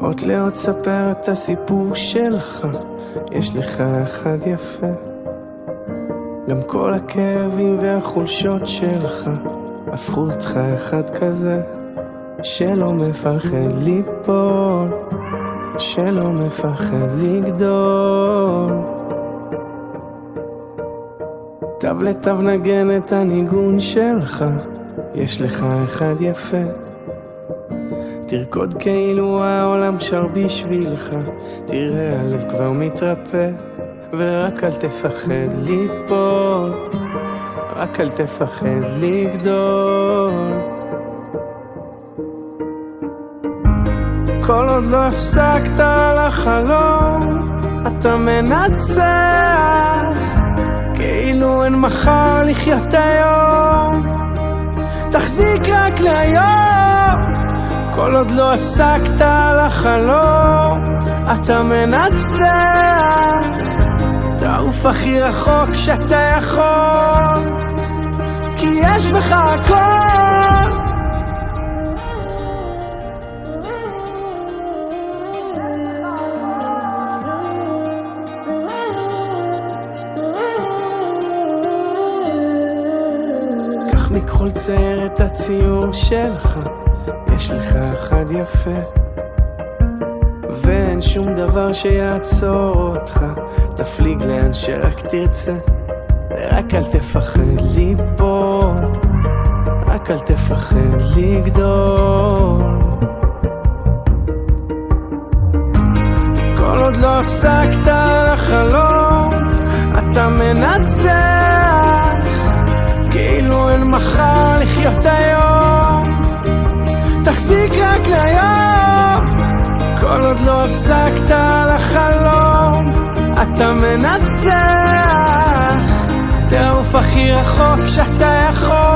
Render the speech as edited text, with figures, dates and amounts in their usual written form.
עוד לאות ספר את הסיפור שלך, יש לך אחד יפה. גם כל הכאבים והחולשות שלך הפכו אותך אחד כזה, שלא מפחד ליפול, שלא מפחד לגדול. תו לתו נגן את הניגון שלך, יש לך אחד יפה. תרקוד כאילו העולם שר בשבילך, תראה הלב כבר מתרפא. ורק אל תפחד ליפול, רק אל תפחד לגדול. כל עוד לא הפסקת לחלום, אתה מנצח, כאילו אין מחר לחיות היום, תחזיק רק להיום. כל עוד לא הפסקת לחלום, אתה מנצח, תעוף הכי רחוק שאתה יכול, כי יש בך הכל. קח מכחול צייר את הציור שלך, יש לך אחד יפה. ואין שום דבר שיעצור אותך, תפליג לאן שרק תרצה. ורק אל תפחד ליפול, רק אל תפחד לגדול. כל עוד לא הפסקת לחלום, אתה מנצח, כאילו אין מחר לחיות היום, תחזיק רק להיום. כל עוד לא הפסקת לחלום, אתה מנצח, תעוף הכי רחוק שאתה יכול,